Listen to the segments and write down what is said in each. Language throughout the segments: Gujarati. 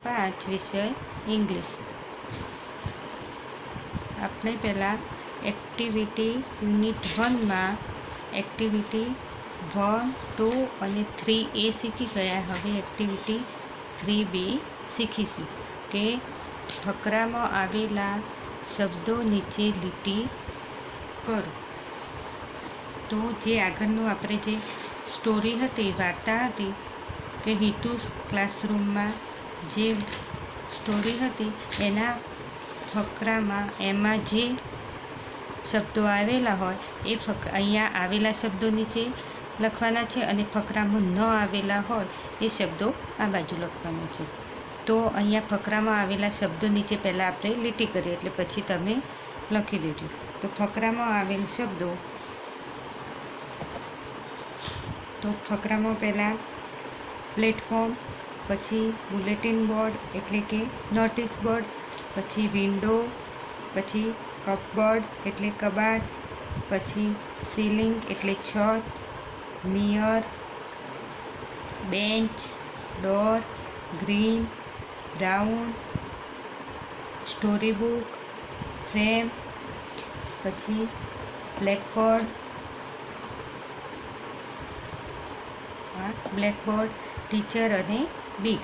5 વિષય ઇંગ્લિશ. આપણે પહેલાં એક્ટિવિટી યુનિટ 1માં એક્ટિવિટી 1, 2 અને 3A શીખી ગયા. હવે એક્ટિવિટી 3B શીખીશું કે ફકરામાં આવેલા શબ્દો નીચે લીટી કરો. તો જે આગળનું આપણે જે સ્ટોરી હતી, વાર્તા હતી કે હિતુસ ક્લાસરૂમમાં જે સ્ટોરી હતી એના ફકરામાં એમાં જે શબ્દો આવેલા હોય એ અહીંયા આવેલા શબ્દો નીચે લખવાના છે અને ફકરામાં ન આવેલા હોય એ શબ્દો આ બાજુ લખવાના છે. તો અહીંયા ફકરામાં આવેલા શબ્દો નીચે પહેલાં આપણે લીટી કરીએ એટલે પછી તમે લખી દેજો. તો ફકરામાં આવેલ શબ્દો, તો ફકરામાં પહેલાં પ્લેટફોર્મ, પછી બુલેટિન બોર્ડ એટલે કે નોટિસ બોર્ડ, પછી વિન્ડો, પછી કપબોર્ડ એટલે કબાટ, પછી સીલિંગ એટલે છત, near, bench, door, green, brown, story book, frame, પછી બ્લેકબોર્ડ, ટીચર અને બિગ.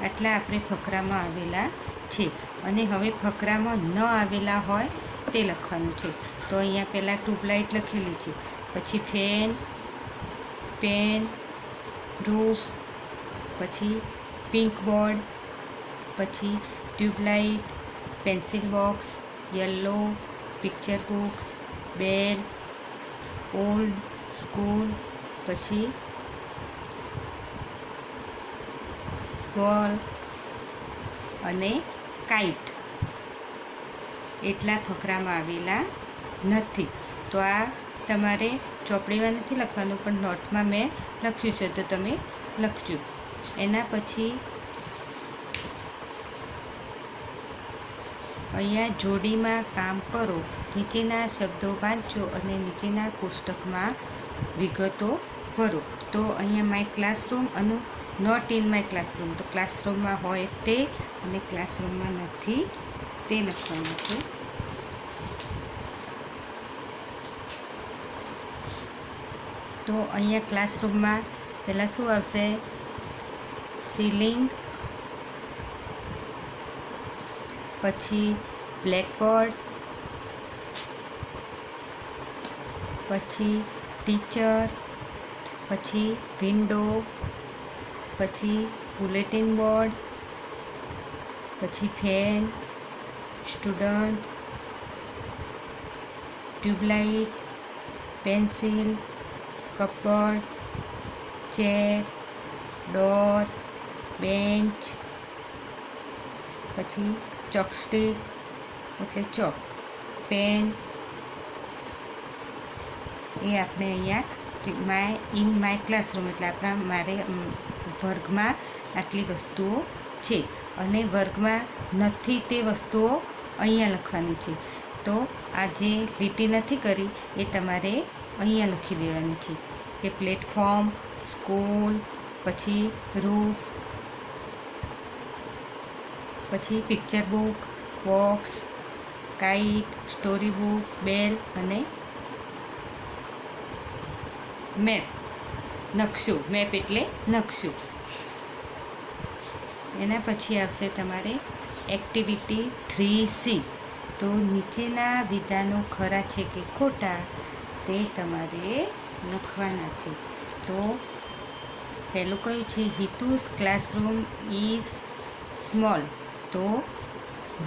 આટલા આપણે ફકરામાં આવેલા છે. અને હવે ફકરામાં ન આવેલા હોય તે લખવાનું છે. તો અહીંયા પહેલાં ટ્યુબલાઇટ લખેલી છે, પછી ફેન, પેન, રૂફ, પછી પિંક બોર્ડ, પછી tubelight, pencil box, yellow, picture books, bell, old, school, પછી સ્વોલ અને કાઇટ. એટલા ફકરામાં આવેલા નથી. તો આ તમારે ચોપડીમાં નથી લખવાનું પણ નોટમાં મેં લખ્યું છે તો તમે લખજો. એના પછી અહીંયા જોડીમાં કામ કરો, નીચેના શબ્દો વાંચો અને નીચેના કોષ્ટકમાં વિગતો ભરો. તો અહીંયા માય ક્લાસરૂમ અને નોટ ઇન માય ક્લાસરૂમ, તો ક્લાસરૂમમાં હોય તે અને ક્લાસરૂમમાં નથી તે લખવાનું છે. તો અહીંયા ક્લાસરૂમમાં પહેલાં શું આવશે? સીલિંગ, પછી બ્લેકબોર્ડ, પછી ટીચર, પછી વિન્ડો, પછી બુલેટિન બોર્ડ, પછી fan, students, tube light, pencil, cupboard, chair, door, bench, પછી ચોકસ્ટિક એટલે ચોક, પેન. એ આપણે અહીંયા માય ક્લાસરૂમ એટલે મારે વર્ગમાં આટલી વસ્તુઓ છે અને વર્ગમાં નથી તે વસ્તુઓ અહીંયા લખવાની છે. તો આ જે લીટી નથી કરી એ તમારે અહીંયા લખી દેવાની છે કે પ્લેટફોર્મ, સ્કૂલ, પછી રૂફ, પછી picture book, box, kite, story book, bell અને મેપ, નકશો. મેપ એટલે નકશો. એના પછી આવશે તમારે એક્ટિવિટી 3C. તો નીચેના વિધાનો ખરા છે કે ખોટા તે તમારે લખવાના છે. તો પહેલું કયું છે? Hitu's classroom is small. તો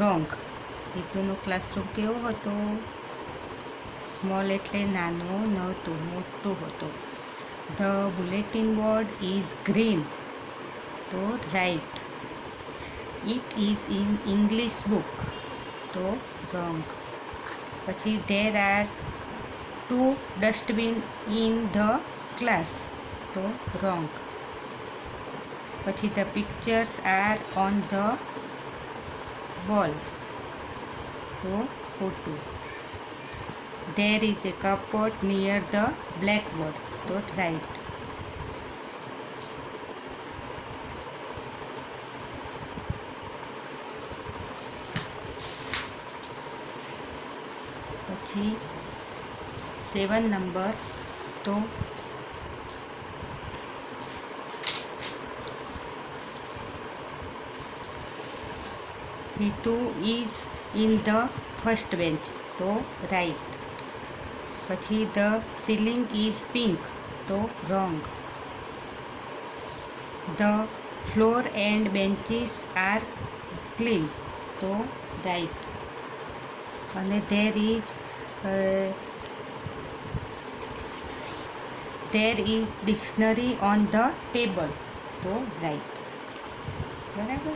રોંગ. હિતુનો ક્લાસરૂમ કેવો હતો? સ્મોલ એટલે નાનો નહોતો, મોટો હતો. The bulletin board is green. તો right. It is in English book. તો રોંગ. પછી there are 2 dustbin in the class. તો રોંગ. પછી the pictures are on the wall. તો ખોટું. There is a cupboard near the blackboard. તો right. પછી 7 નંબર, તો Hitu is in the first bench, તો રાઈટ. પછી ધ સીલિંગ ઇઝ પિંક, તો wrong. The floor and benches are clean, તો રાઈટ. અને there is dictionary on the table, તો રાઈટ. બરાબર.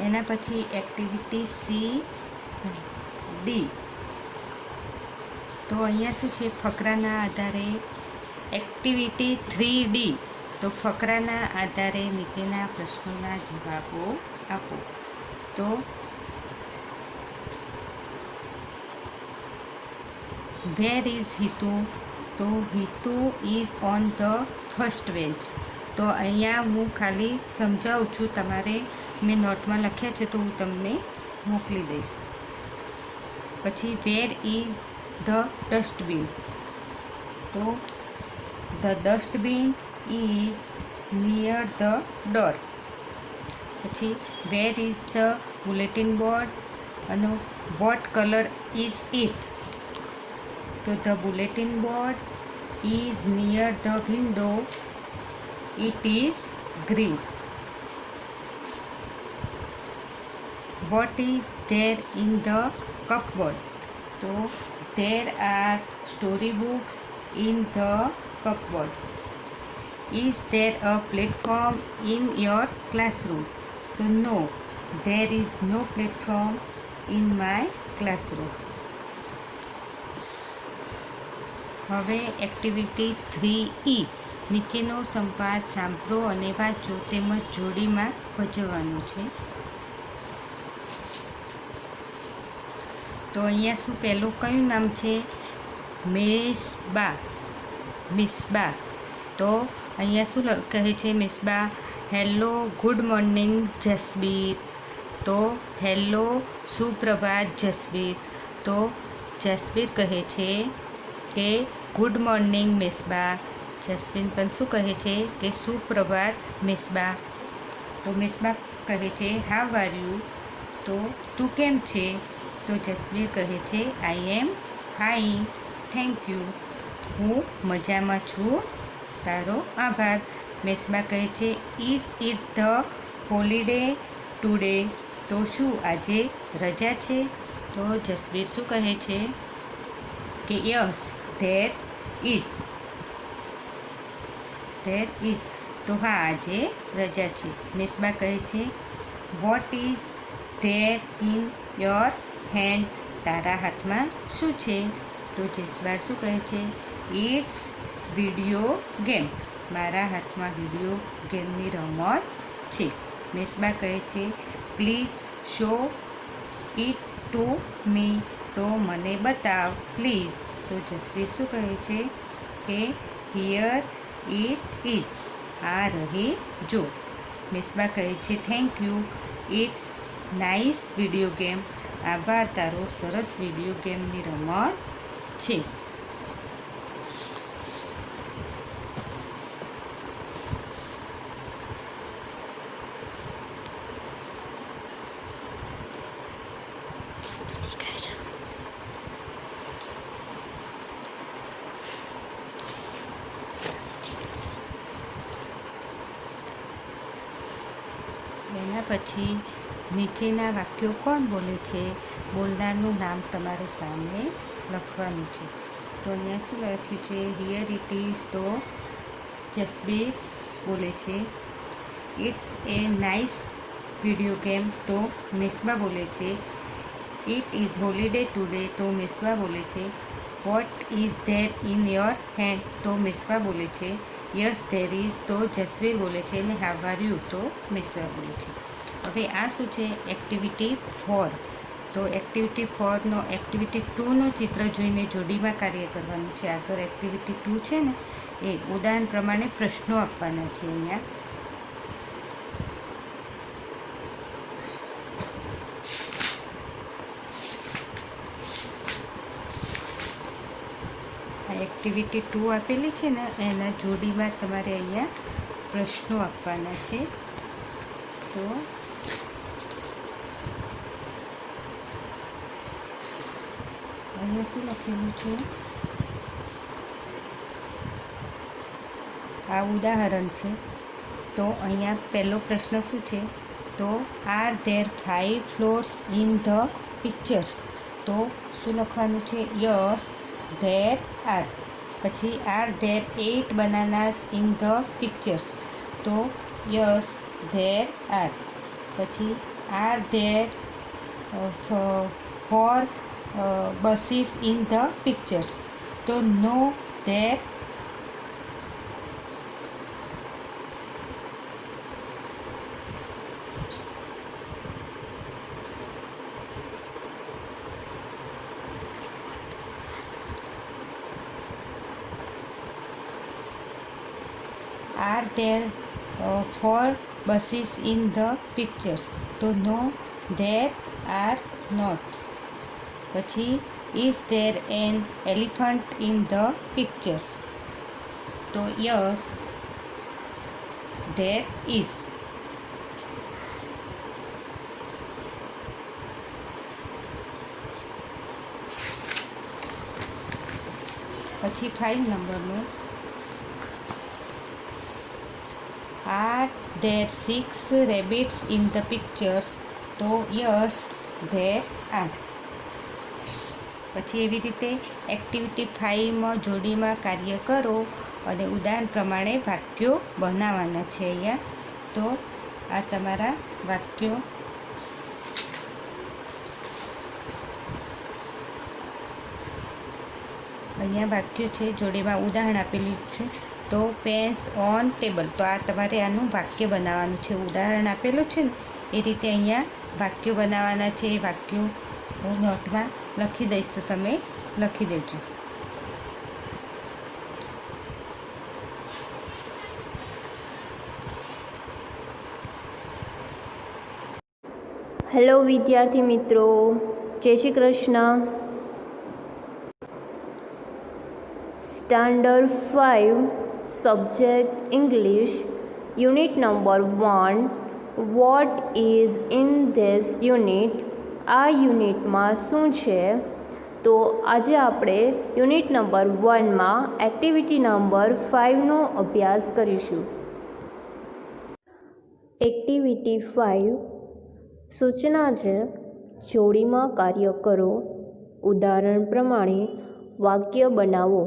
એના પછી એક્ટિવિટી C-D. તો અહીંયા શું છે, ફકરાના આધારે એક્ટિવિટી 3D. તો ફકરાના આધારે નીચેના પ્રશ્નોના જવાબો આપો. તો વેર ઇઝ હિતુ? તો Hitu is on the first bench. તો અહીંયા હું ખાલી સમજાવું છું, તમારે મેં નોટમાં લખ્યા છે તો હું તમને મોકલી દઈશ. પછી વેર ઇઝ ધ ડસ્ટબિન? તો the dustbin is near the door. પછી where is the bulletin board? અને વોટ કલર ઇઝ ઇટ? તો the bulletin board is near the window, it is green. What is there in the cupboard? So there are storybooks in the cupboard. Is there a platform in your classroom? So no, there is no platform in my classroom. હવે એક્ટિવિટી 3E. નીચેનો સંવાદ સાંભળો અને વાંચો તેમજ જોડીમાં ભજવવાનું છે. તો અહીંયા શું પહેલું કયું નામ છે? મિસબા. તો અહીંયા શું કહે છે Misbah? Hello, good morning Jasbir. તો હેલો, સુપ્રભાત જસબીર. તો જસબીર કહે છે કે ગુડ મોર્નિંગ મિસબા. જસબીર પણ શું કહે છે કે સુપ્રભાત મિસબા. તો મિસબા કહે છે હાવ આર યુ? તો તું કેમ છે? તો જસબીર કહે છે આઈ એમ ફાઇન, થેન્ક યુ. હું મજામાં છું, તારો આભાર. મિસબા કહે છે is it the holiday today? તો શું આજે રજા છે? તો જસબીર શું કહે છે કે યસ ધેર ઇઝ. તો હા, આજે રજા છે. મિસબા કહે છે what is there in your hand? તારા હાથમાં શું છે? તો જસબા શું કહે છે ઇટ્સ વિડીયો ગેમ. મારા હાથમાં વિડીયો ગેમની રમત છે. મિસબા કહે છે please show it to me. તો મને બતાવ પ્લીઝ. તો જસબીર શું કહે છે કે હિયર ઇટ ઇઝ. આ રહી જો. મિસબા કહે છે thank you, it's nice video game. આભાર, તારો સરસ વિડીયો ગેમની રમત છે. એના પછી નીચેના વાક્યો કોણ બોલે છે? બોલનારનું નામ તમારે સામે લખવાનું છે. તો અહીંયા શું લખ્યું છે? Here it is. તો જસબીર બોલે છે it's a nice video game. તો મિસબા બોલે છે ઇટ ઇઝ હોલિડે ટુડે. તો મિસબા બોલે છે what is there in your hand? તો મિસબા બોલે છે યસ ધેર ઇઝ. તો જસબીર બોલે છે અને હાવ આર યુ? તો મિસબા બોલે છે. હવે આ શું છે? એક્ટિવિટી 4. તો એક્ટિવિટી 4નો એક્ટિવિટી 2નું ચિત્ર જોઈને જોડીમાં કાર્ય કરવાનું છે. આગળ એક્ટિવિટી 2 છે ને એ ઉદાહરણ પ્રમાણે પ્રશ્નો આપવાના છે. અહીંયા એક્ટિવિટી 2 આપેલી છે ને એના જોડીમાં તમારે અહીંયા પ્રશ્નો આપવાના છે. તો અહીંયા શું લખેલું છે? આ ઉદાહરણ છે. તો અહીંયા પહેલો પ્રશ્ન શું છે? તો are there 5 flowers in the pictures. તો શું લખવાનું છે? Yes there are. પછી are there 8 bananas in the pictures. તો યસ ધેર આર. પછી are there 4 buses in the pictures. તો no there. Are there 4 buses in the pictures? તો no there are not. પછી is there an elephant in the pictures? તો yes there is. પછી 5 નંબરનું are there 6 rabbits in the pictures? તો yes there are. પછી એવી રીતે એક્ટિવિટી 5માં જોડીમાં કાર્ય કરો અને ઉદાહરણ પ્રમાણે વાક્યો બનાવવાના છે અહીંયા. તો આ તમારા વાક્યો. અહીંયા વાક્યો છે, જોડીમાં ઉદાહરણ આપેલું છે. તો પેન્સ ઓન ટેબલ. તો આ તમારે આનું વાક્ય બનાવવાનું છે. ઉદાહરણ આપેલું છે ને એ રીતે અહીંયા વાક્યો બનાવવાના છે. એ વાક્યો હું નોટમાં લખી દઈશ તો તમે લખી દેજો. હેલો વિદ્યાર્થી મિત્રો, જય Shri Krishna. Standard 5 subject English unit number 1. What is in this unit? આ યુનિટમાં શું છે? તો આજે આપણે યુનિટ નંબર 1માં એક્ટિવિટી નંબર 5નો અભ્યાસ કરીશું. એક્ટિવિટી 5 સૂચના છે, જોડીમાં કાર્ય કરો, ઉદાહરણ પ્રમાણે વાક્ય બનાવો.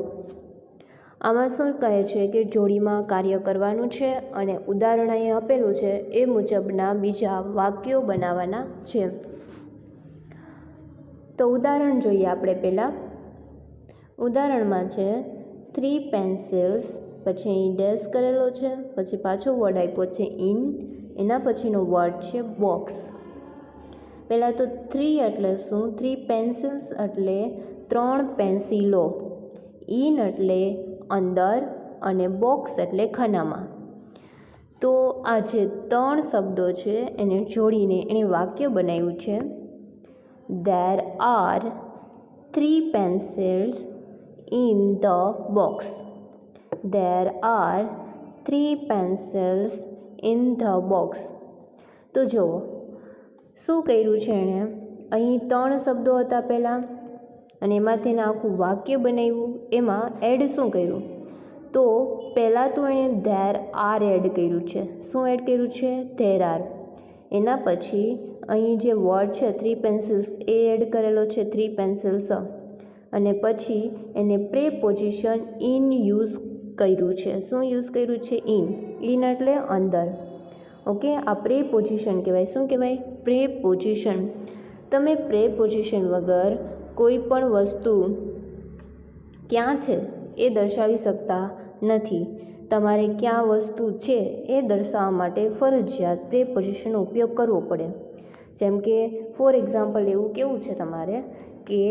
આમાં શું કહે છે કે જોડીમાં કાર્ય કરવાનું છે અને ઉદાહરણ અહીં આપેલું છે એ મુજબના બીજા વાક્યો બનાવવાના છે. તો ઉદાહરણ જોઈએ આપણે પહેલાં. ઉદાહરણમાં છે 3 પેન્સિલ્સ, પછી અહીં ડેશ કરેલો છે, પછી પાછો વર્ડ આપ્યો છે ઇન, એના પછીનો વર્ડ છે બોક્સ. પહેલાં તો 3 એટલે શું? 3 પેન્સિલ્સ એટલે 3 પેન્સિલો, ઇન એટલે અંદર અને બોક્સ એટલે ખાનામાં. તો આ જે 3 શબ્દો છે એને જોડીને એણે વાક્ય બનાવ્યું છે. There are 3 pencils in the box. There are 3 pencils in the box. તો જુઓ શું કર્યું છે એણે? અહીં 3 શબ્દો હતા પહેલાં અને એમાંથી એને આખું વાક્ય બનાવ્યું. એમાં એડ શું કર્યું? તો પહેલાં તો એણે ધેર આર એડ કર્યું છે. શું એડ કર્યું છે? There are. એના પછી અહીં જે વર્ડ છે 3 પેન્સિલ્સ એ એડ કરેલો છે, 3 પેન્સિલ્સ. અને પછી એને પ્રેપોઝિશન ઇન યુઝ કર્યું છે. શું યુઝ કર્યું છે? ઇન. ઇન એટલે અંદર. ઓકે, આ પ્રેપોઝિશન કહેવાય. શું કહેવાય? પ્રેપોઝિશન. તમે પ્રેપોઝિશન વગર કોઈ પણ વસ્તુ ક્યાં છે એ દર્શાવી શકતા નથી. તમારે ક્યાં વસ્તુ છે એ દર્શાવવા માટે ફરજિયાત પ્રેપોઝિશનનો ઉપયોગ કરવો પડે. જેમ કે ફોર એક્ઝામ્પલ એવું કેવું છે તમારે કે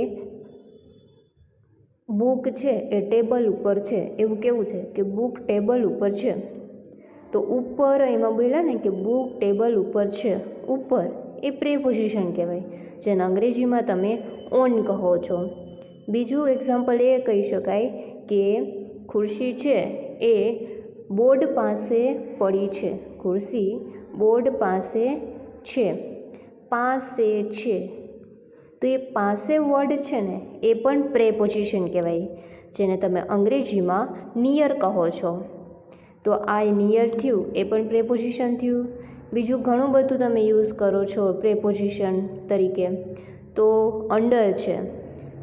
બુક છે એ ટેબલ ઉપર છે, એવું કેવું છે કે બુક ટેબલ ઉપર છે. તો ઉપર એમાં બોલ્યા ને કે બુક ટેબલ ઉપર છે, ઉપર એ પ્રેપોઝિશન કહેવાય, જેને અંગ્રેજીમાં તમે ઓન કહો છો. બીજું એક્ઝામ્પલ એ કહી શકાય કે ખુરશી છે એ બોર્ડ પાસે પડી છે. ખુરશી બોર્ડ પાસે છે. પાસે છે, તો એ પાસે વર્ડ છે ને એ પણ પ્રેપોઝિશન કહેવાય, જેને તમે અંગ્રેજીમાં નિયર કહો છો. તો આ નિયર થયું એ પણ પ્રેપોઝિશન થયું. બીજું ઘણું બધું તમે યુઝ કરો છો પ્રેપોઝિશન તરીકે. તો અંડર છે.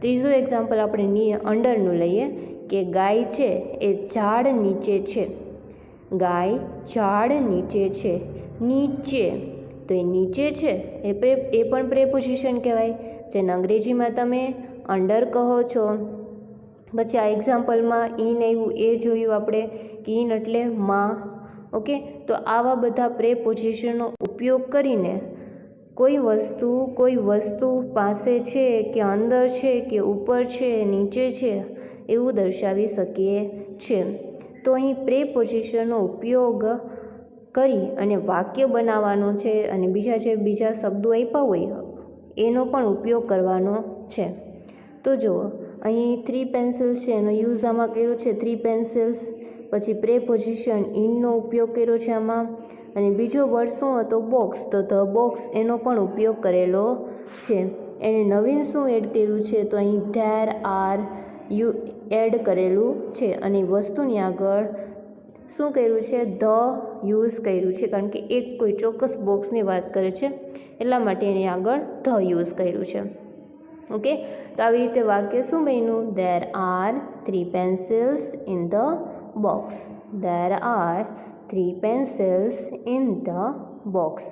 ત્રીજું એક્ઝામ્પલ આપણે અંડરનું લઈએ કે ગાય છે એ ઝાડ નીચે છે. ગાય ઝાડ નીચે છે. નીચે, તો એ નીચે છે એ પણ પ્રેપોઝિશન કહેવાય, જેને અંગ્રેજીમાં તમે અંડર કહો છો. પછી આ એક્ઝામ્પલમાં ઇન આવ્યું એ જોયું આપણે કે ઇન એટલે માં. ઓકે, તો આવા બધા પ્રેપોઝિશનનો ઉપયોગ કરીને કોઈ વસ્તુ પાસે છે કે અંદર છે કે ઉપર છે નીચે છે એવું દર્શાવી શકીએ છે. તો અહીં પ્રેપોઝિશનનો ઉપયોગ કરી અને વાક્ય બનાવવાનું છે, અને બીજા શબ્દો આપ્યા હોય એનો પણ ઉપયોગ કરવાનો છે. તો જુઓ અહીં 3 પેન્સિલ્સ છે એનો યુઝ આમાં કર્યો છે, 3 પેન્સિલ્સ. પછી પ્રેપોઝિશન ઇનનો ઉપયોગ કર્યો છે આમાં. અને બીજો વર્ડ શું હતો? બોક્સ. તો ધ બોક્સ એનો પણ ઉપયોગ કરેલો છે. એને નવીન શું એડ કર્યું છે? તો અહીં ધેર આર એડ કરેલું છે, અને વસ્તુની આગળ શું કર્યું છે? ધ યુઝ કર્યું છે, કારણ કે એક કોઈ ચોક્કસ બોક્સની વાત કરે છે એટલા માટે એની આગળ ધ યુઝ કર્યું છે. ઓકે, તો આવી રીતે વાક્ય શું બન્યું? There are 3 pencils in the box. There are 3 pencils in the box.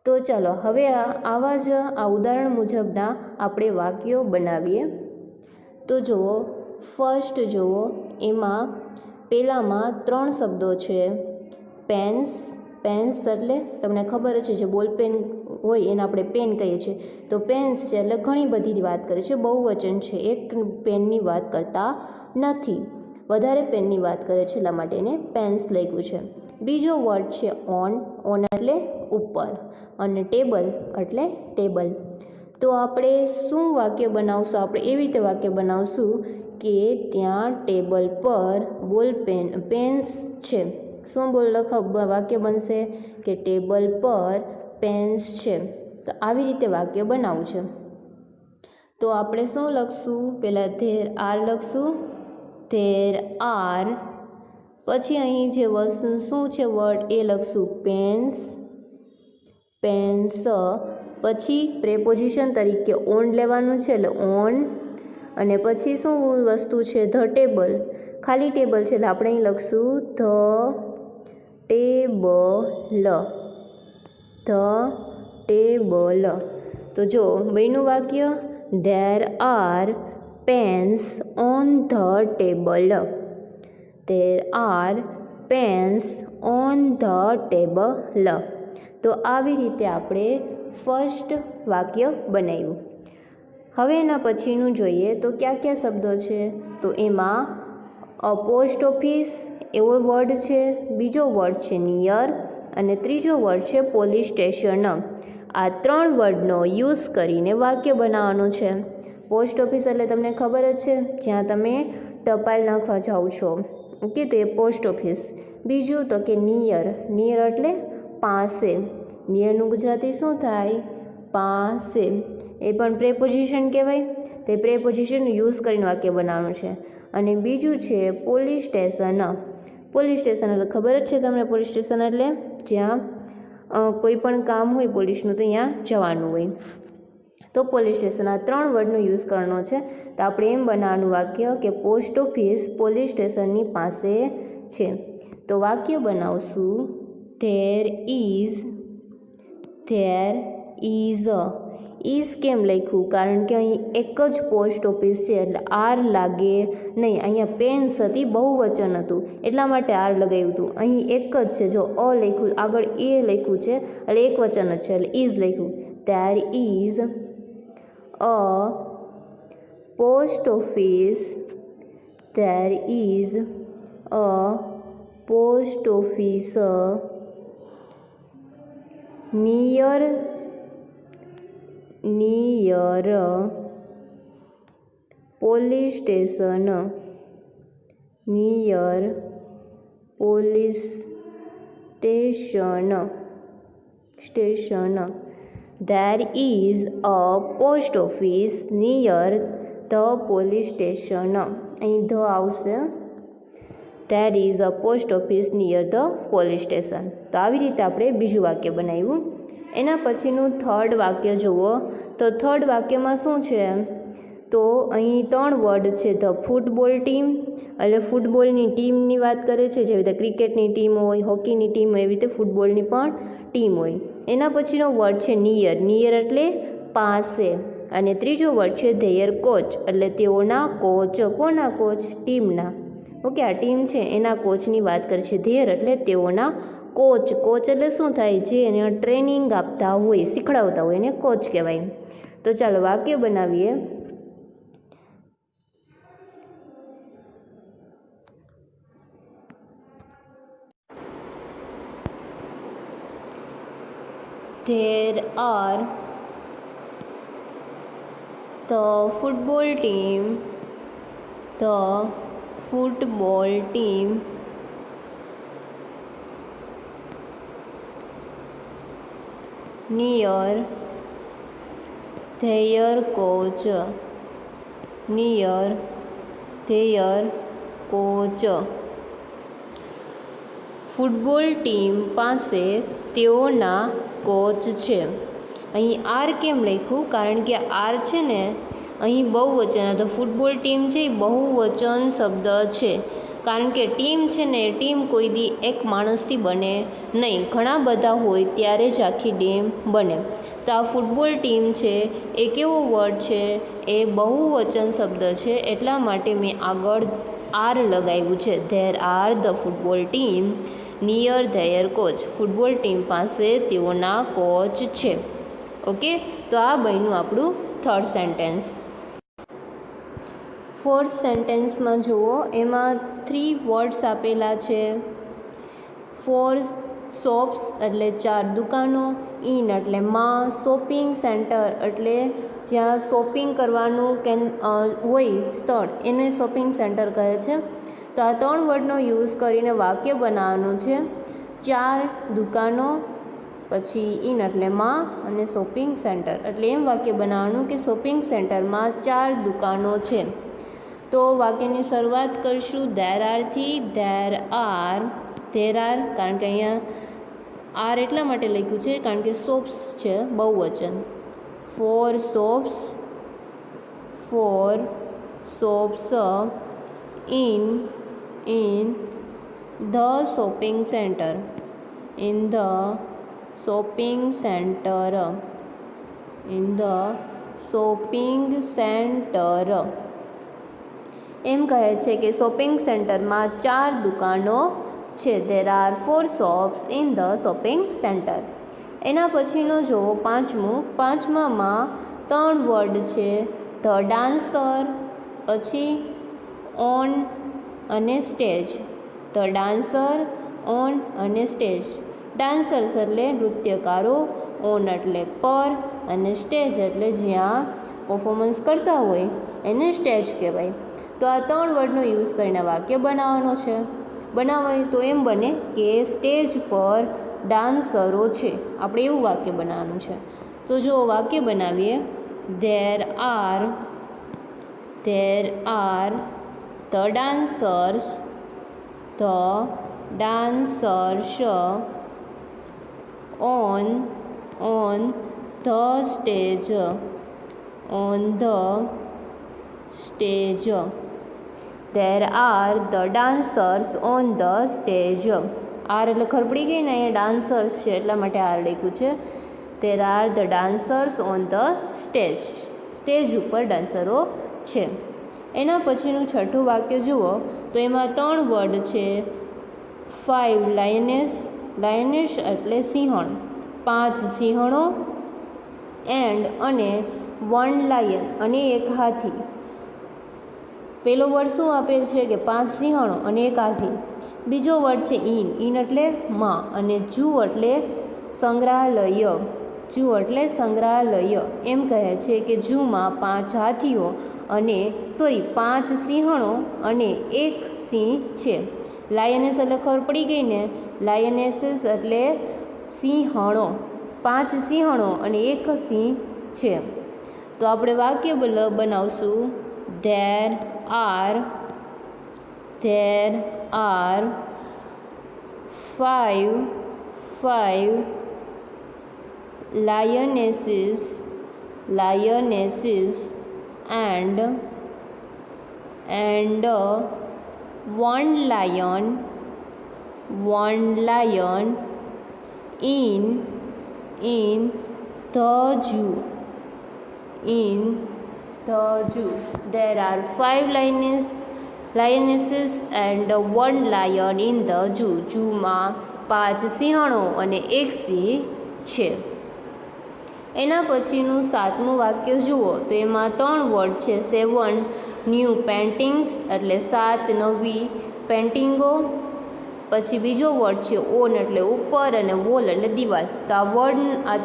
તો ચાલો હવે આવા જ આ ઉદાહરણ મુજબના આપણે વાક્યો બનાવીએ. તો જુઓ, ફર્સ્ટ જુઓ, એમાં પહેલામાં 3 શબ્દો છે. પેન્સ. પેન્સ એટલે તમને ખબર છે જે બોલ પેન હોય એને આપણે પેન કહીએ છીએ. તો પેન્સ છે એટલે ઘણી બધી વાત કરે છે, બહુવચન છે, એક પેનની વાત કરતા નથી, વધારે પેનની વાત કરે છે, એટલા માટે એને પેન્સ લખ્યું છે. બીજો વર્ડ છે ઓન. ઓન એટલે ઉપર, અને ટેબલ એટલે ટેબલ. તો આપણે શું વાક્ય બનાવશું? આપણે એવી રીતે વાક્ય બનાવશું કે ત્યાં ટેબલ પર બોલ પેન્સ છે. શું વાક્ય બનશે કે ટેબલ પર પેન્સ છે. તો આવી રીતે વાક્ય બનાવવું છે. તો આપણે શું લખશું? પહેલાં ધેર આર લખશું. There are. પછી અહીં જે વસ્તુ શું છે વર્ડ એ લખશું પેન્સ. પેન્સ. પછી પ્રેપોઝિશન તરીકે ઓન લેવાનું છે એટલે ઓન. અને પછી શું વસ્તુ છે? The table. ખાલી ટેબલ છે એટલે આપણે અહીં લખશું ધ ટેબલ. The table. તો જો બન્યું વાક્ય there are pens on the table. There are pens on the table. તો આવી રીતે આપણે ફર્સ્ટ વાક્ય બનાવ્યું. હવે એના પછીનું જોઈએ તો કયા શબ્દો છે? તો એમાં પોસ્ટ ઓફિસ એવો વર્ડ છે, બીજો વર્ડ છે નિયર, અને ત્રીજો વર્ડ છે પોલીસ સ્ટેશન. આ 3 વર્ડનો યુઝ કરીને વાક્ય બનાવવાનું છે. પોસ્ટ ઓફિસ એટલે તમને ખબર જ છે, જ્યાં તમે ટપાલ નાખવા જાઓ છો. ઓકે, તો એ પોસ્ટ ઓફિસ. બીજું તો કે નિયર. નિયર એટલે પાસે. નિયરનું ગુજરાતી શું થાય? પાસે. એ પણ પ્રેપોઝિશન કહેવાય. તો એ પ્રેપોઝિશનનો યુઝ કરીને વાક્ય બનાવવાનું છે. અને બીજું છે પોલીસ સ્ટેશન. પોલીસ સ્ટેશન એટલે ખબર જ છે તમને, પોલીસ સ્ટેશન એટલે જ્યાં કોઈ પણ કામ હોય પોલીસનું તો અહીંયા જવાનું હોય. તો પોલીસ સ્ટેશન. આ 3 વર્ડનો યુઝ કરવાનો છે. તો આપણે એમ બનાવવાનું વાક્ય કે પોસ્ટ ઓફિસ પોલીસ સ્ટેશનની પાસે છે. તો વાક્ય બનાવશું there is. There is. Is કેમ લખ્યું? કારણ કે અહીં એક જ પોસ્ટ ઓફિસ છે એટલે આર લાગે નહીં. અહીંયા પેન્સ હતી, બહુવચન હતું એટલા માટે આર લગાવ્યું હતું. અહીં એક જ છે, જો લખ્યું, આગળ એ લખ્યું છે એટલે એક વચન જ છે એટલે ઇઝ લખ્યું. There is a post office. There is a post office near police station, near police station. There is a post office near the police station. અહીં ધ આવશે. There is a post office near the police station. તો આવી રીતે આપણે બીજું વાક્ય બનાવ્યું. એના પછીનું થર્ડ વાક્ય જુઓ. તો થર્ડ વાક્યમાં શું છે? તો અહીં 3 વર્ડ છે. ધ ફૂટબોલ ટીમ, એટલે ફૂટબોલની ટીમની વાત કરે છે. જેવી રીતે ક્રિકેટની ટીમ હોય, હોકીની ટીમ હોય, એવી રીતે ફૂટબોલની પણ ટીમ હોય. એના પછીનો વર્ડ છે નિયર. નિયર એટલે પાસે. અને ત્રીજો વર્ડ છે ધેયર કોચ, એટલે તેઓના કોચ. કોના કોચ? ટીમના. ઓકે, આ ટીમ છે એના કોચની વાત કરે છે. ધેયર એટલે તેઓના કોચ. કોચ એટલે શું થાય? જે એને ટ્રેનિંગ આપતા હોય, શીખડાવતા હોય, એને કોચ કહેવાય. તો ચાલો વાક્ય બનાવીએ. There are the football team near their coach. Football team પાસે તેઓના કોચ છે. અહીં આર કેમ લખ્યું? કારણ કે આર છે ને અહીં બહુવચન. તો ફૂટબોલ ટીમ છે એ બહુવચન શબ્દ છે. કારણ કે ટીમ છે ને ટીમ કોઈ દી એક માણસથી બને નહીં, ઘણા બધા હોય ત્યારે જ આખી ટીમ બને. તો આ ફૂટબોલ ટીમ છે એ કેવો વર્ડ છે? એ બહુવચન શબ્દ છે. એટલા માટે મેં આગળ આર લગાવ્યું છે. There are the football team near their coach. Football team પાસે તેઓના કોચ છે. ઓકે, તો આ બન્યું આપણું થર્ડ સેન્ટેન્સ. ફોર્થ સેન્ટેન્સમાં જુઓ, એમાં 3 વર્ડ્સ આપેલા છે. 4 શોપ્સ એટલે 4 દુકાનો, ઇન એટલે માં, શોપિંગ સેન્ટર એટલે જ્યાં શોપિંગ કરવાનું હોય સ્થળ, એને શોપિંગ સેન્ટર કહે છે. તો આ 3 વર્ડનો યુઝ કરીને વાક્ય બનાવવાનું છે. 4 દુકાનો, પછી ઇન એટલે માં અને શોપિંગ સેન્ટર. એટલે એમ વાક્ય બનાવવાનું કે શોપિંગ સેન્ટરમાં 4 દુકાનો છે. તો વાક્યની શરૂઆત કરીશું ધેર આરથી. ધેર આર, કારણ કે અહીંયા આર એટલા માટે લખ્યું છે કારણ કે શોપ્સ છે બહુવચન. 4 shops in the shopping center. એમ કહે છે કે શોપિંગ સેન્ટરમાં 4 દુકાનો છે. There are 4 shops in the shopping center. એના પછીનો જુઓ પાંચમામાં 3 વર્ડ છે. ધ ડાન્સર, પછી ઓન અને સ્ટેજ. ધ ડાન્સર, ઓન અને સ્ટેજ. ડાન્સર્સ એટલે નૃત્યકારો, ઓન એટલે પર, અને સ્ટેજ એટલે જ્યાં પરફોર્મન્સ કરતા હોય એને સ્ટેજ કહેવાય. તો આ 3 વર્ડનો યુઝ કરીને વાક્ય બનાવવાનો છે. બનાવાય તો એમ બને કે સ્ટેજ પર ડાન્સરો છે. આપણે એવું વાક્ય બનાવવાનું છે. તો જો વાક્ય બનાવીએ. There are the dancers on the stage. There are the dancers on the stage. Are એટલે ખબર પડી ગઈ ને, અહીંયા ડાન્સર્સ છે એટલા માટે આર લખ્યું છે. There are the dancers on the stage. Stage ઉપર ડાન્સરો છે. એના પછીનું છઠ્ઠું વાક્ય જુઓ તો એમાં 3 વર્ડ છે. 5 લાયનેસ એટલે સિંહણ, 5 સિંહણો, એન્ડ અને 1 લાયન અને 1 હાથી. પહેલો વર્ડ શું આપેલ છે કે 5 સિંહણો અને 1 હાથી. બીજો વર્ડ છે ઇન એટલે માં, અને જૂ એટલે સંગ્રહાલય. જૂ એટલે સંગ્રહાલય. એમ કહે છે કે જૂમાં 5 હાથીઓ અને 5 સિંહણો અને 1 સિંહ છે. લાયનેસ એટલે ખબર પડી ગઈ ને, લાયનેસીસ એટલે સિંહણો, 5 સિંહણો અને 1 સિંહ છે. તો આપણે વાક્ય બનાવશું there are 5 lionesses and 1 lion in the zoo. There are 5 lionesses and 1 lion in the zoo. જૂમાં 5 સિંહણો અને 1 સિંહ છે. એના પછીનું 7મું વાક્ય જુઓ તો એમાં 3 વર્ડ છે. 7 ન્યૂ પેઇન્ટિંગ્સ એટલે 7 નવી પેઇન્ટિંગો. પછી બીજો વર્ડ છે ઓન એટલે ઉપર અને વોલ એટલે દિવાલ. તો આ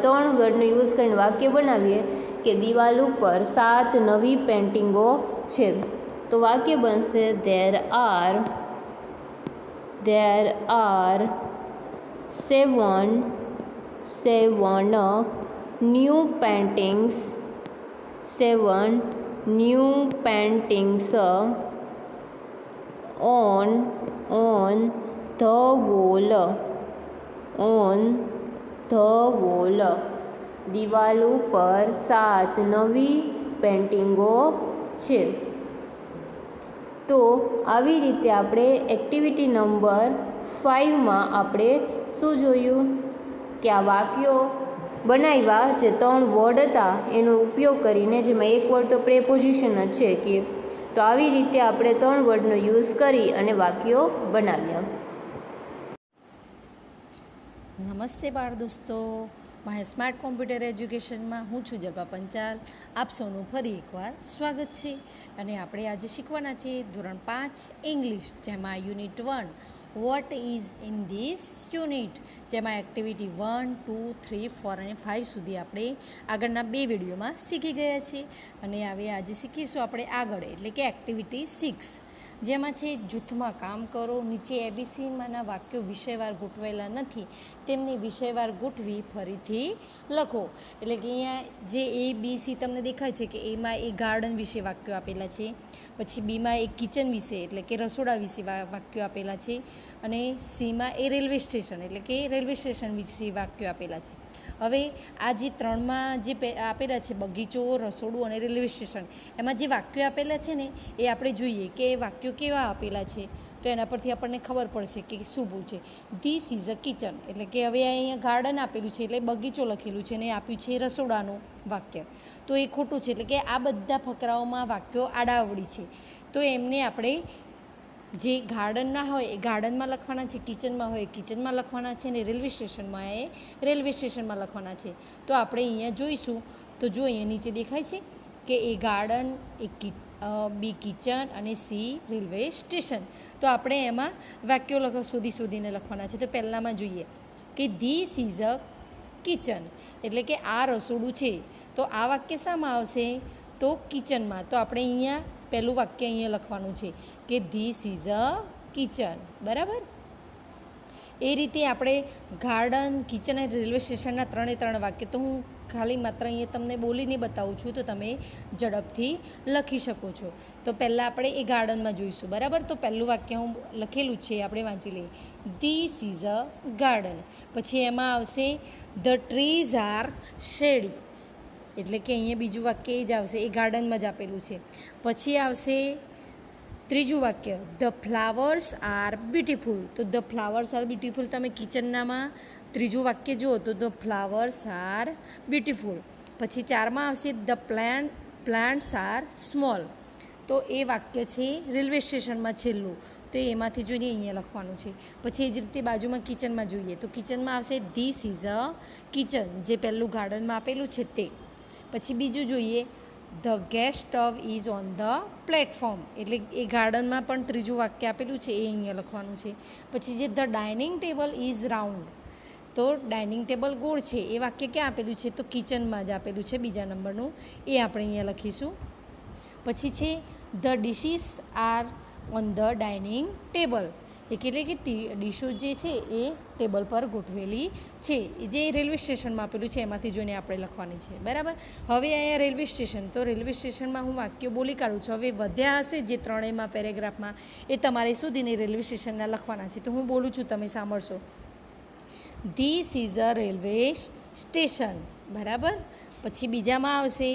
3 વર્ડનો યુઝ કરીને વાક્ય બનાવીએ કે દિવાલ ઉપર 7 નવી પેઇન્ટિંગો છે. તો વાક્ય બનશે there are 7 new paintings on the wall. દિવાલ ઉપર 7 નવી પેઇન્ટિંગો છે. તો આવી રીતે આપણે એક્ટિવિટી નંબર 5માં આપણે શું જોયું કે આ વાક્યો બનાવ્યા જે 3 વર્ડ હતા એનો ઉપયોગ કરીને, જેમાં એક વર્ડ તો પ્રેપોઝિશન જ છે કે, તો આવી રીતે આપણે 3 વર્ડનો યુઝ કરી અને વાક્યો બનાવ્યા. નમસ્તે બાળ દોસ્તો, મારા સ્માર્ટ કોમ્પ્યુટર એજ્યુકેશનમાં હું છું જલ્પા પંચાલ. આપ સૌનું ફરી એકવાર સ્વાગત છે. અને આપણે આજે શીખવાના છે ધોરણ 5 ઇંગ્લિશ, જેમાં unit 1 what is in this unit, જેમાં એક્ટિવિટી 1, 2, 3, 4 અને 5 સુધી આપણે આગળના 2 વિડીયોમાં શીખી ગયા છીએ. અને હવે આજે શીખીશું આપણે આગળ, એટલે કે એક્ટિવિટી 6, જેમાં છે જૂથમાં કામ કરો. નીચે એબીસીમાંના વાક્યો વિષયવાર ગોઠવાયેલા નથી, તેમને વિષયવાર ગોઠવી ફરીથી લખો. એટલે કે અહીંયા જે A, B, C તમને દેખાય છે કે એમાં એ ગાર્ડન વિશે વાક્યો આપેલા છે, પછી બીમાં એ કિચન વિશે એટલે કે રસોડા વિશે વાક્યો આપેલા છે, અને સીમાં એ રેલવે સ્ટેશન એટલે કે રેલવે સ્ટેશન વિશે વાક્યો આપેલા છે. હવે આ જે 3માં જે આપેલા છે બગીચો, રસોડું અને રેલવે સ્ટેશન, એમાં જે વાક્યો આપેલા છે ને એ આપણે જોઈએ કે એ વાક્યો કેવા આપેલા છે. તો એના પરથી આપણને ખબર પડશે કે શું ભૂલ છે. ધીસ ઇઝ અ કિચન એટલે કે હવે અહીંયા ગાર્ડન આપેલું છે એટલે બગીચો લખેલું છે અને આપ્યું છે રસોડાનું વાક્ય, તો એ ખોટું છે. એટલે કે આ બધા ફકરાઓમાં વાક્યો આડાઅવળી છે, તો એમને આપણે જે ગાર્ડનના હોય એ ગાર્ડનમાં લખવાના છે, કિચનમાં હોય કિચનમાં લખવાના છે, અને રેલવે સ્ટેશનમાં એ રેલવે સ્ટેશનમાં લખવાના છે. તો આપણે અહીંયા જોઈશું. તો જો અહીંયા નીચે દેખાય છે કે એ ગાર્ડન, એ બી કિચન અને સી રેલવે સ્ટેશન. તો આપણે એમાં વાક્યો શોધીને લખવાના છે. તો પહેલાંમાં જોઈએ કે ધીસ ઇઝ અ કિચન એટલે કે આ રસોડું છે. તો આ વાક્ય શામાં આવશે? તો કિચનમાં. તો આપણે અહીંયા પહેલું વાક્ય અહીંયા લખવાનું છે કે ધીસ ઇઝ અ કિચન. બરાબર. એ રીતે આપણે ગાર્ડન, કિચન અને રેલવે સ્ટેશનના 3 વાક્ય તો હું ખાલી માત્ર અહીંયા તમને બોલીને બતાવું છું, તો તમે ઝડપથી લખી શકો છો. તો પહેલાં આપણે એ ગાર્ડનમાં જોઈશું. બરાબર. તો પહેલું વાક્ય હું લખેલું છે, આપણે વાંચી લઈએ. This is a garden. પછી એમાં આવશે ધ ટ્રીઝ આર શેડી એટલે કે અહીંયા બીજું વાક્ય એ જ આવશે, એ ગાર્ડનમાં જ આપેલું છે. પછી આવશે ત્રીજું વાક્ય ધ ફ્લાવર્સ આર બ્યુટીફુલ. તો ધ ફ્લાવર્સ આર બ્યુટીફુલ તમે કિચનનામાં ત્રીજું વાક્ય જુઓ તો ધ ફ્લાવર્સ આર બ્યુટીફુલ. પછી 4માં આવશે ધ પ્લાન્ટ્સ આર સ્મોલ. તો એ વાક્ય છે રેલવે સ્ટેશનમાં છેલ્લું, તો એમાંથી જોઈને અહીંયા લખવાનું છે. પછી એ જ રીતે બાજુમાં કિચનમાં જોઈએ તો કિચનમાં આવશે ધીસ ઇઝ અ કિચન, જે પહેલું ગાર્ડનમાં આપેલું છે તે. પછી બીજું જોઈએ the gas stove is on the platform એટલે એ ગાર્ડનમાં પણ ત્રીજું વાક્ય આપેલું છે એ અહીંયા લખવાનું છે. પછી જે the dining table is round તો ડાઇનિંગ ટેબલ ગોળ છે એ વાક્ય ક્યાં આપેલું છે? તો કિચનમાં જ આપેલું છે, બીજા નંબરનું. એ આપણે અહીંયા લખીશું. પછી છે the dishes R on the dining table, એટલે કે ડીશો જે છે એ ટેબલ પર ગોઠવેલી છે. જે રેલવે સ્ટેશનમાં આપેલું છે એમાંથી જોઈને આપણે લખવાની છે, બરાબર. હવે અહીંયા રેલવે સ્ટેશન, તો રેલવે સ્ટેશનમાં હું વાક્યો બોલી કાઢું છું. હવે વધ્યા હશે જે ત્રણેયમાં પેરેગ્રાફમાં, એ તમારે સુધીને રેલવે સ્ટેશનના લખવાના છે. તો હું બોલું છું, તમે સાંભળશો. This is a railway station, બરાબર. પછી બીજામાં આવશે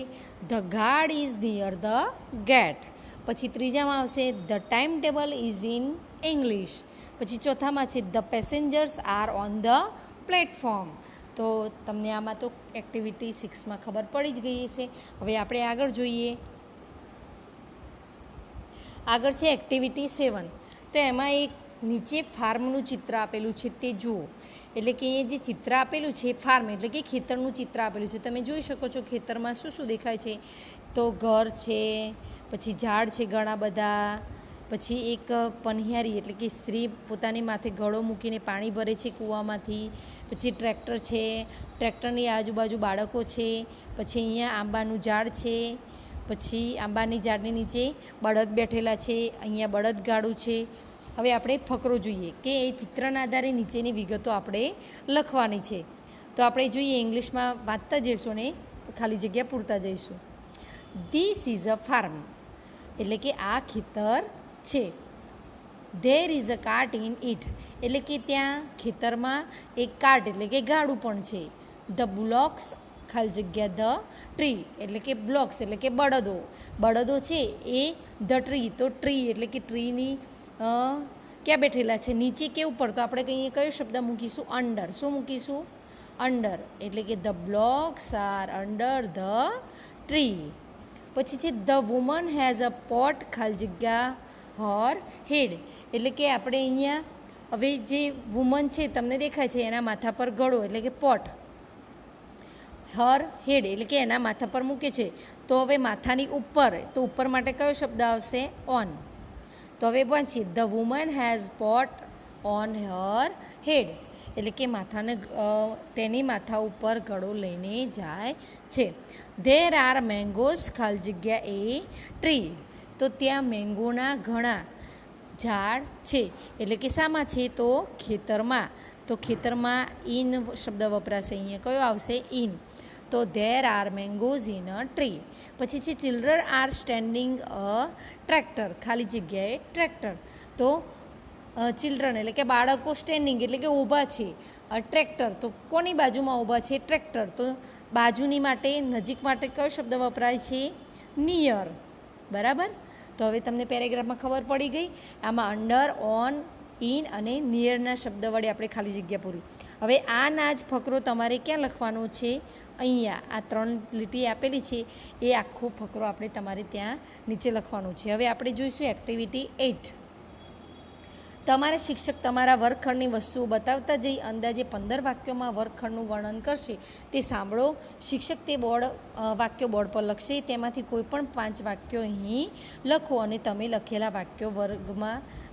the guard is near the gate. પછી ત્રીજામાં આવશે the time table is in English. પછી ચોથામાં છે the passengers are on the platform. તો તમને આમાં તો એક્ટિવિટી 6માં ખબર પડી જ ગઈ હશે. હવે આપણે આગળ જોઈએ. આગળ છે એક્ટિવિટી 7. તો એમાં એક નીચે ફાર્મનું ચિત્ર આપેલું છે તે જુઓ. એટલે કે એ જે ચિત્ર આપેલું છે ફાર્મ એટલે કે ખેતરનું ચિત્ર આપેલું છે. તમે જોઈ શકો છો ખેતરમાં શું શું દેખાય છે. તો ઘર છે, પછી ઝાડ છે ઘણા બધા, પછી એક પનિહારી એટલે કે સ્ત્રી પોતાની માથે ઘડો મૂકીને પાણી ભરે છે કૂવામાંથી. પછી ટ્રેક્ટર છે, ટ્રેક્ટરની આજુબાજુ બાળકો છે. પછી અહીંયા આંબાનું ઝાડ છે. પછી આંબાની ઝાડની નીચે બળદ બેઠેલા છે. અહીંયા બળદગાડું છે. હવે આપણે ફકરો જોઈએ કે એ ચિત્રના આધારે નીચેની વિગતો આપણે લખવાની છે. તો આપણે જોઈએ, ઇંગ્લિશમાં વાંચતા જઈશું ને ખાલી જગ્યા પૂરતા જઈશું. ધીસ ઇઝ અ ફાર્મ, એટલે કે આ ખેતર છે. There is a cart in it, એટલે કે ત્યાં ખેતરમાં એક કાર્ટ એટલે કે ગાડું પણ છે. ધ બ્લોક્સ ખાલી જગ્યા ધ ટ્રી, એટલે કે બ્લોક્સ એટલે કે બળદો. બળદો છે એ ધ ટ્રી, તો ટ્રી એટલે કે ટ્રીની ક્યાં બેઠેલા છે? નીચે કે ઉપર? તો આપણે કંઈ કયો શબ્દ મૂકીશું? અંડર. શું મૂકીશું? અંડર, એટલે કે the blocks are under the tree. પછી છે the woman has a pot ખાલી જગ્યા હર હેડ, એટલે કે આપણે અહીંયા હવે જે વુમન છે તમને દેખાય છે એના માથા પર ઘડો એટલે કે પોટ. હર હેડ એટલે કે એના માથા પર મૂકે છે. તો હવે માથાની ઉપર, તો ઉપર માટે કયો શબ્દ આવશે? ઓન. તો હવે વાંચીએ. The woman has pot on her head, એટલે કે માથાને તેની માથા ઉપર ઘડો લઈને જાય છે. ધેર આર મેંગોઝ ખાલી જગ્યા એ ટ્રી, તો ત્યાં મેંગોના ઘણા ઝાડ છે. એટલે કે શામાં છે? તો ખેતરમાં. તો ખેતરમાં ઇન શબ્દ વપરાશે. અહીંયા કયો આવશે? ઇન. તો there are mangoes in a tree. પછી છે children are standing a tractor, ખાલી જગ્યાએ ટ્રેક્ટર. તો ચિલ્ડ્રન એટલે કે બાળકો, સ્ટેન્ડિંગ એટલે કે ઊભા છે. ટ્રેક્ટર તો કોની બાજુમાં ઊભા છે? ટ્રેક્ટર. તો બાજુની માટે, નજીક માટે કયો શબ્દ વપરાય છે? નિયર, બરાબર. તો હવે તમને પેરેગ્રાફમાં ખબર પડી ગઈ. આમાં અંડર, ઓન, ઇન અને નિયરના શબ્દ વડે આપણે ખાલી જગ્યા પૂરી. હવે આના જ ફકરો તમારે ક્યાં લખવાનો છે? અહીંયા આ 3 લીટી આપેલી છે એ આખો ફકરો આપણે તમારે ત્યાં નીચે લખવાનો છે. હવે આપણે જોઈશું એક્ટિવિટી 8. તમારા શિક્ષક તમારા વર્ગખંડની વસ્તુઓ બતાવતા જઈ અંદાજે 15 વાક્યોમાં વર્ગખંડનું વર્ણન કરશે. તે સાંભળો. શિક્ષક તે વાક્યો બોર્ડ પર લખશે. તેમાંથી કોઈ પણ 5 વાક્યો અહીં લખો અને તમે લખેલા વાક્યો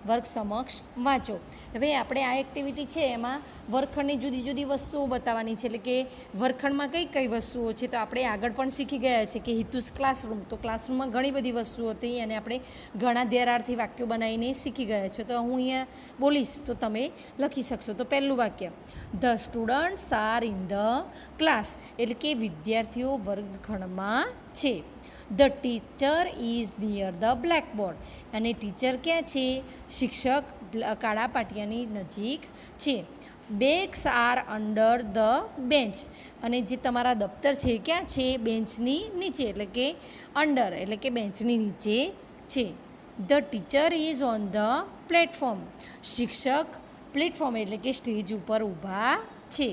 વર્ગ સમક્ષ વાંચો. હવે આપણે આ એક્ટિવિટી છે એમાં વર્ગખંડની જુદી જુદી વસ્તુઓ બતાવવાની છે. એટલે કે વર્ગખંડમાં કઈ કઈ વસ્તુઓ છે તો આપણે આગળ પણ શીખી ગયા છે કે હિતુસ ક્લાસરૂમ, તો ક્લાસરૂમમાં ઘણી બધી વસ્તુઓ હતી અને આપણે ઘણા ધ્યેયાર્થી વાક્યો બનાવીને શીખી ગયા છે. તો હું અહીંયા બોલીશ તો તમે લખી શકશો. તો પહેલું વાક્ય, the students are in the class, એટલે કે વિદ્યાર્થીઓ વર્ગખંડમાં છે. The teacher is near the blackboard, અને ટીચર ક્યાં છે? શિક્ષક કાળા પાટિયાની નજીક છે. Bags are under the bench, અને જે તમારા દફતર છે ક્યાં છે? બેન્ચની નીચે, એટલે કે અંડર એટલે કે બેન્ચની નીચે છે. The teacher is on the platform, શિક્ષક પ્લેટફોર્મ એટલે કે સ્ટેજ ઉપર ઊભા છે.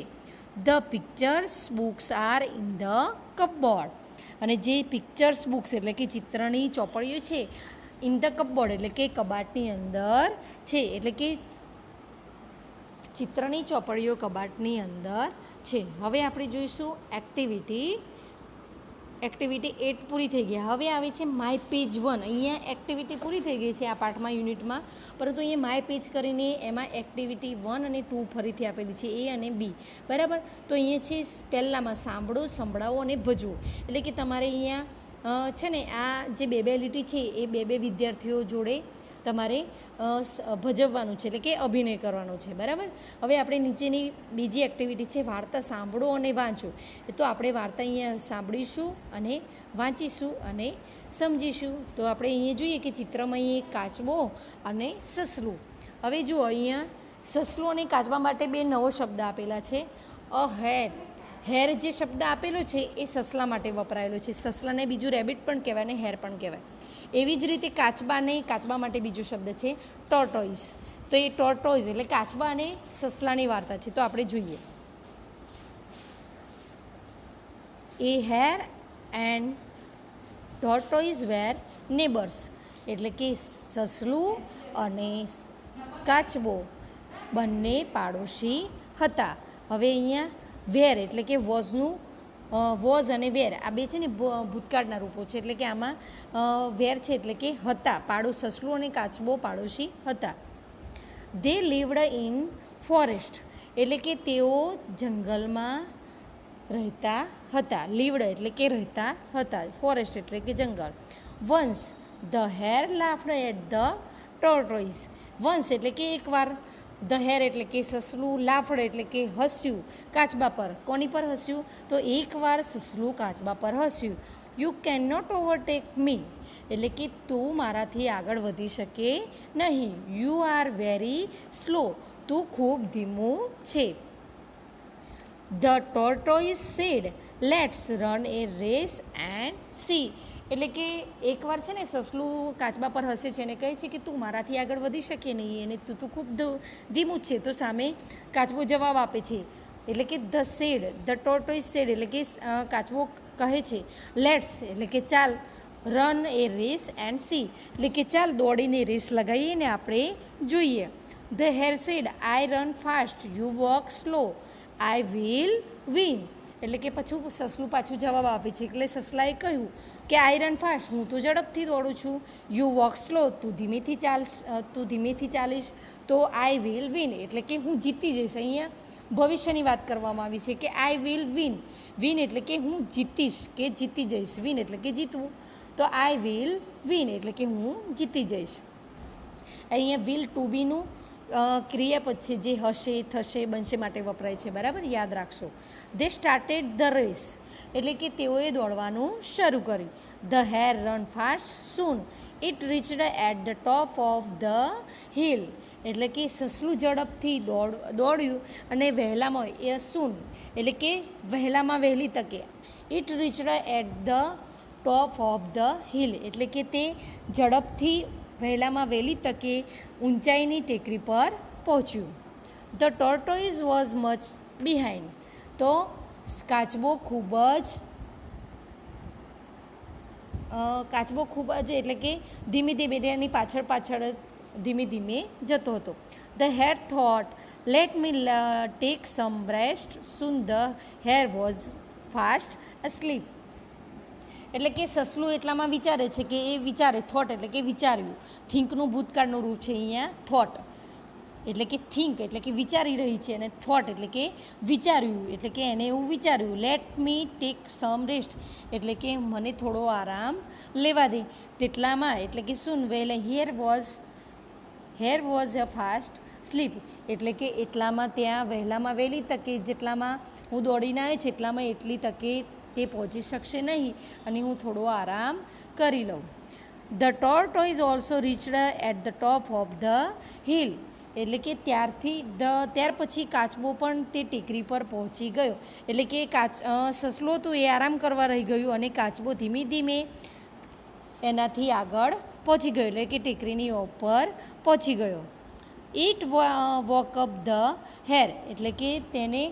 The pictures books are in the cupboard, અને જે પિક્ચર્સ બુક્સ એટલે કે ચિત્રની ચોપડીઓ છે ઇન ધ કપબોર્ડ એટલે કે કબાટની અંદર છે. એટલે કે ચિત્રની ચોપડીઓ કબાટની અંદર છે. હવે આપણે જોઈશું એક્ટિવિટી એક્ટિવિટી 8 પૂરી થઈ ગઈ. હવે આવે છે માય પેજ 1. અહીંયા એક્ટિવિટી પૂરી થઈ ગઈ છે આ પાઠમાં, યુનિટમાં, પરંતુ અહીંયા માય પેજ કરીને એમાં એક્ટિવિટી 1 અને 2 ફરીથી આપેલી છે, એ અને બી, બરાબર. તો અહીંયા છે પહેલાંમાં સાંભળો, સંભળાવો અને ભજવો. એટલે કે તમારે અહીંયા છે ને આ જે બે લીટી છે એ બે વિદ્યાર્થીઓ જોડે તમારે ભજવવાનું છે, એટલે કે અભિનય કરવાનો છે, બરાબર. હવે આપણે નીચેની બીજી એક્ટિવિટી છે વાર્તા સાંભળો અને વાંચો. તો આપણે વાર્તા અહીંયા સાંભળીશું અને વાંચીશું અને સમજીશું. તો આપણે અહીંયા જોઈએ કે ચિત્રમાં અહીં કાચબો અને સસલું. હવે જુઓ અહીંયા સસલું અને કાચબા માટે બે નવો શબ્દ આપેલા છે, અ હેર. હેર જે શબ્દ આપેલો છે એ સસલા માટે વપરાયેલો છે. સસલાને બીજું રેબિટ પણ કહેવાય અને હેર પણ કહેવાય. એવી જ રીતે કાચબા માટે બીજો શબ્દ છે ટોર્ટોઇઝ. તો એ ટોર્ટોઇઝ એટલે કાચબા અને સસલાની વાર્તા છે. તો આપણે જોઈએ. A hare and tortoise were neighbours. એટલે કે સસલું અને કાચબો બંને પાડોશી હતા. હવે અહીંયા વેર એટલે કે વોઝ અને વેર આ બે છે ને ભૂતકાળના રૂપો છે. એટલે કે આમાં વેર છે એટલે કે હતા. સસલું અને કાચબો પાડોશી હતા. દે લીવડ ઇન ફોરેસ્ટ એટલે કે તેઓ જંગલમાં રહેતા હતા. લીવડ એટલે કે રહેતા હતા. ફોરેસ્ટ એટલે કે જંગલ. Once the hare laughed at the tortoise. Once એટલે કે એકવાર, ધ હેર એટલે કે સસલું, લાફડ એટલે કે હસ્યું કાચબા પર. કોની પર હસ્યું? તો એકવાર સસલું કાચબા પર હસ્યું. યુ કેન નોટ ઓવરટેક મી એટલે કે તું મારાથી આગળ વધી શકે નહીં. યુ આર વેરી સ્લો તું ખૂબ ધીમું છે. The tortoise said let's run a race and see એટલે કે એકવાર છે ને સસલું કાચબા પર હસે છે અને કહે છે કે તું મારાથી આગળ વધી શકે નહીં અને તું ખૂબ ધીમું જ છે. તો સામે કાચબો જવાબ આપે છે એટલે કે ધ ટોર્ટોઇઝ સેડ એટલે કે કાચબો કહે છે લેટ્સ એટલે કે ચાલ, run a race and see એટલે કે ચાલ દોડીને રેસ લગાવીએ ને આપણે જોઈએ. The hare said I run fast you walk slow I will win એટલે કે સસલું પાછું જવાબ આપે છે. એટલે સસલાએ કહ્યું કે આઈ રન ફાસ્ટ હું તો ઝડપથી દોડું છું. યુ વોક સ્લો તું ધીમેથી ચાલીશ. તો આઈ વિલ વિન એટલે કે હું જીતી જઈશ. અહીંયા ભવિષ્યની વાત કરવામાં આવી છે કે આઈ વિલ વિન. વિન એટલે કે હું જીતીશ કે જીતી જઈશ. વિન એટલે કે જીતવું. તો આઈ વિલ વિન એટલે કે હું જીતી જઈશ. અહીંયા વિલ ટુ બીનું ક્રિયાપદ છે જે હશે, થશે, બનશે માટે વપરાય છે, બરાબર, યાદ રાખશો. દે સ્ટાર્ટેડ ધ રેસ એટલે કે તેઓએ દોડવાનું શરૂ કર્યું. The hare run fast soon it reached at the top of the hill એટલે કે સસલું ઝડપથી દોડ્યું અને વહેલામાં સૂન એટલે કે વહેલી તકે. It reached at the top of the hill એટલે કે તે ઝડપથી વહેલી તકે ઊંચાઈની ટેકરી પર પહોંચ્યું. The tortoise was much behind તો કાચબો ખૂબ જ એટલે કે ધીમે પાછળ ધીમે જતો હતો. The hare thought let me take some rest soon the hare was fast asleep એટલે કે સસલું એટલામાં વિચારે છે કે થોટ એટલે કે વિચાર્યું. થિંકનું ભૂતકાળનું રૂપ છે અહીંયા થોટ એટલે કે થિંક એટલે કે વિચારી રહી છે અને થોટ એટલે કે વિચાર્યું એટલે કે એને એવું વિચાર્યું. Late me take some rest એટલે કે મને થોડો આરામ લેવા દે. તેટલામાં એટલે કે શું well hare was a fast sleep એટલે કે એટલામાં ત્યાં વહેલી તકે જેટલામાં હું દોડીને આવ્યો છું એટલી તકે તે પહોંચી શકશે નહીં અને હું થોડો આરામ કરી લઉં. The tortoise also reached at the top of the hill એટલે કે ત્યાર પછી કાચબો પણ તે ટેકરી પર પહોંચી ગયો. એટલે કે સસલો તો એ આરામ કરવા રહી ગયું અને કાચબો ધીમે એનાથી આગળ પહોંચી ગયો એટલે કે ટેકરીની ઉપર પહોંચી ગયો. It woke up the hair એટલે કે તેને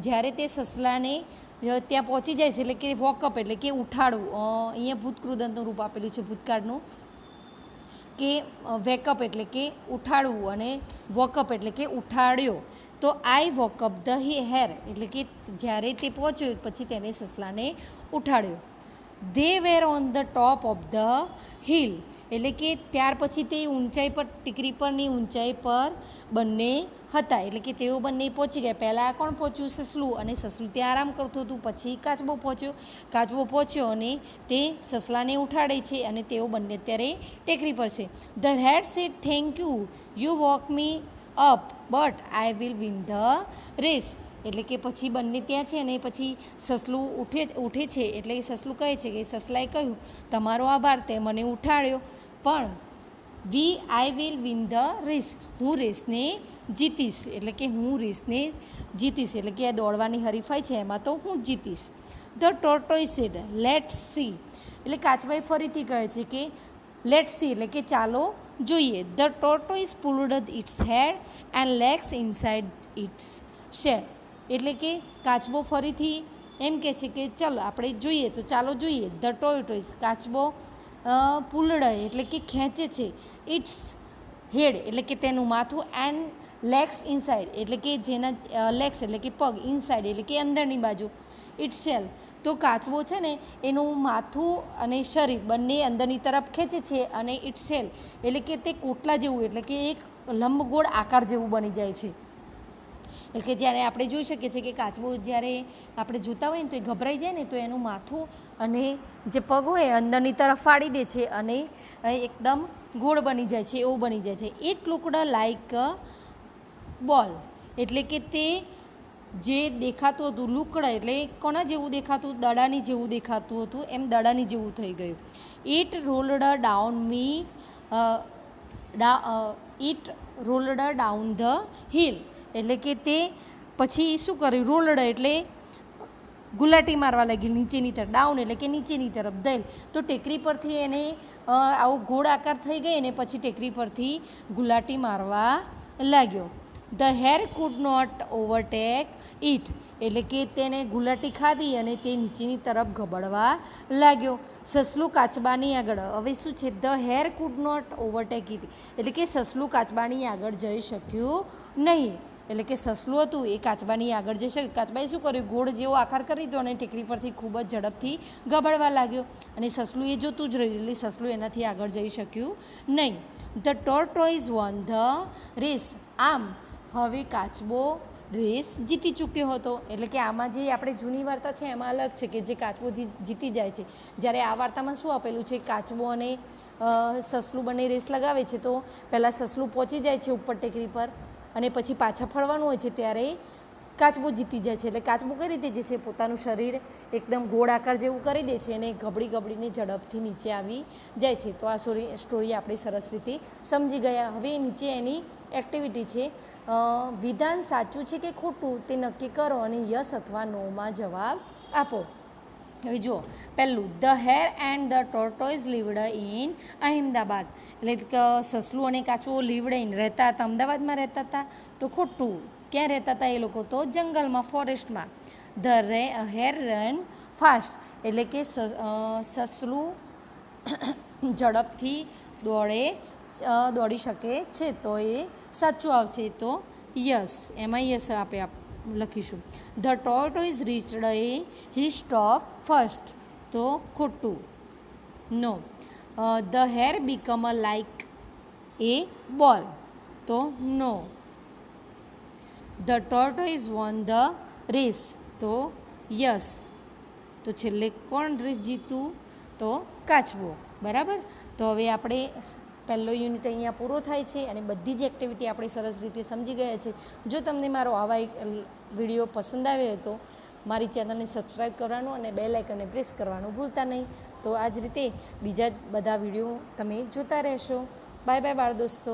જ્યારે તે સસલાને ત્યાં પહોંચી જાય છે એટલે કે વોકઅપ એટલે કે ઉઠાડવું. અહીંયા ભૂતકૃદંતનું રૂપ આપેલું છે ભૂતકાળનું કે વેકઅપ એટલે કે ઉઠાડવું અને વોકઅપ એટલે કે ઉઠાડ્યો. તો આઈ વોકઅપ ધ હેર એટલે કે જ્યારે તે પહોંચ્યો પછી તેને સસલાને ઉઠાડ્યો. They were on the top of the hill, એટલે કે ત્યાર પછી તે ઊંચાઈ પર, ટેકરી પરની ઊંચાઈ પર બંને હતા, એટલે કે તેઓ બંને પહોંચી ગયા. પહેલાં કોણ પહોંચ્યું? સસલું, અને સસલું ત્યાં આરામ કરતું હતું. પછી કાચબો પહોંચ્યો અને તે સસલાને ઉઠાડે છે અને તેઓ બંને અત્યારે ટેકરી પર છે. The head said thank you, you woke me up but I will win the race, એટલે કે પછી બંને ત્યાં છે અને પછી સસલું ઉઠે છે, એટલે સસલું કહે છે કે સસલાએ કહ્યું તમારો આભાર, તે મને ઉઠાડ્યો, પણ I will win the race, હું રેસને જીતીશ, એટલે કે હું રેસને જીતીશ, એટલે કે આ દોડવાની હરીફાઈ છે એમાં તો હું જીતીશ. The tortoise said let's see, એટલે કાચબાઈ ફરીથી કહે છે કે લેટ્સ સી, એટલે કે ચાલો જોઈએ. The tortoise pulled its head and legs inside its shell, એટલે કે કાચબો ફરીથી એમ કહે છે કે ચાલો આપણે જોઈએ, તો ચાલો જોઈએ. ધ ટોર્ટોઇઝ, કાચબો પુલ્ડ એટલે કે ખેંચે છે, ઇટ્સ હેડ એટલે કે તેનું માથું, એન્ડ લેગ્સ ઇનસાઇડ એટલે કે જેના લેગ્સ એટલે કે પગ, ઇનસાઇડ એટલે કે અંદરની બાજુ, ઇટ્સ શેલ, તો કાચબો છે ને એનું માથું અને શરીર બંને અંદરની તરફ ખેંચે છે, અને ઇટ્સ શેલ એટલે કે તે કોટલા જેવું, એટલે કે એક લંબગોળ આકાર જેવું બની જાય છે. એટલે કે જ્યારે આપણે જોઈ શકીએ છીએ કે કાચબો જ્યારે આપણે જોતા હોય ને તો એ ગભરાઈ જાય ને, તો એનું માથું અને જે પગ હોય અંદરની તરફ ફાડી દે છે અને એકદમ ગોળ બની જાય છે, એવું બની જાય છે. ઇટ લુકડ લાઈક બોલ, એટલે કે તે જે દેખાતું હતું, લુકડ એટલે કોના જેવું દેખાતું? દડાની જેવું દેખાતું હતું, એમ દડાની જેવું થઈ ગયું. It rolled down the hill, એટલે કે તે પછી શું કર્યું? રોલ્ડ એટલે ગુલાટી મારવા લાગી નીચેની તરફ, ડાઉન એટલે કે નીચેની તરફ, ધેલ તો ટેકરી પરથી એને આવો ગોળ આકાર થઈ ગઈ અને પછી ટેકરી પરથી ગુલાટી મારવા લાગ્યો. The hare could not overtake it, એટલે કે તેને ગુલાટી ખાધી અને તે નીચેની તરફ ગબડવા લાગ્યો. સસલું કાચબાની આગળ, હવે શું છે? The hare could not overtake it, એટલે કે સસલું કાચબાની આગળ જઈ શક્યું નહીં, એટલે કે સસલું હતું એ કાચબાની આગળ જઈ શકે. કાચબાએ શું કર્યું? ગોળ જેવો આકાર કરી દીધો અને ટેકરી પરથી ખૂબ જ ઝડપથી ગબડવા લાગ્યો, અને સસલું એ જોતું જ રહ્યું, એટલે સસલું એનાથી આગળ જઈ શક્યું નહીં. The tortoise won the race, આમ હવે કાચબો રેસ જીતી ચૂક્યો હતો. એટલે કે આમાં જે આપણે જૂની વાર્તા છે એમાં અલગ છે કે જે કાચબો જીતી જાય છે, જ્યારે આ વાર્તામાં શું આપેલું છે? કાચબો અને સસલું બંને રેસ લગાવે છે, તો પહેલાં સસલું પહોંચી જાય છે ઉપર ટેકરી પર અને પછી પાછા ફરવાનું હોય છે ત્યારે કાચબો જીતી જાય છે. એટલે કાચબો કઈ રીતે જે છે? પોતાનું શરીર એકદમ ગોળ આકાર જેવું કરી દે છે અને ગબડીને ઝડપથી નીચે આવી જાય છે. તો આ સ્ટોરી આપણે સરસ રીતે સમજી ગયા. હવે નીચે એની એક્ટિવિટી છે, વિધાન સાચું છે કે ખોટું તે નક્કી કરો અને યસ અથવા નોમાં જવાબ આપો. હવે જુઓ, પહેલું, the hair and the tortoise lived in Ahmedabad, એટલે કે સસલું અને કાચબો લીવડ ઇન રહેતા હતા, અમદાવાદમાં રહેતા હતા. તો ખોટું, ક્યાં રહેતા હતા એ લોકો? તો જંગલમાં, ફોરેસ્ટમાં. ધ હેર રન ફાસ્ટ, એટલે કે સસલું ઝડપથી દોડી શકે છે, તો એ સાચું આવશે. તો યસ, એમાં યસ આપણે લખીશું. The tortoise reached he stop first, તો ખોટું. No. The hare become like a ball, તો no. The tortoise won the race, તો યસ. તો છેલ્લે કોણ રેસ જીતું? તો કાચબો. બરાબર. તો હવે આપણે પહેલો યુનિટ અહીંયા પૂરો થાય છે અને બધી જ એક્ટિવિટી આપણે સરસ રીતે સમજી ગયા છે. જો તમને મારો આવા વિડીયો પસંદ આવ્યો તો મારી ચેનલને સબસ્ક્રાઈબ કરવાનું અને બેલ આઇકનને પ્રેસ કરવાનું ભૂલતા નહીં. તો આ જ રીતે બીજા બધા વિડીયો તમે જોતા રહેશો. બાય બાય બાળ દોસ્તો.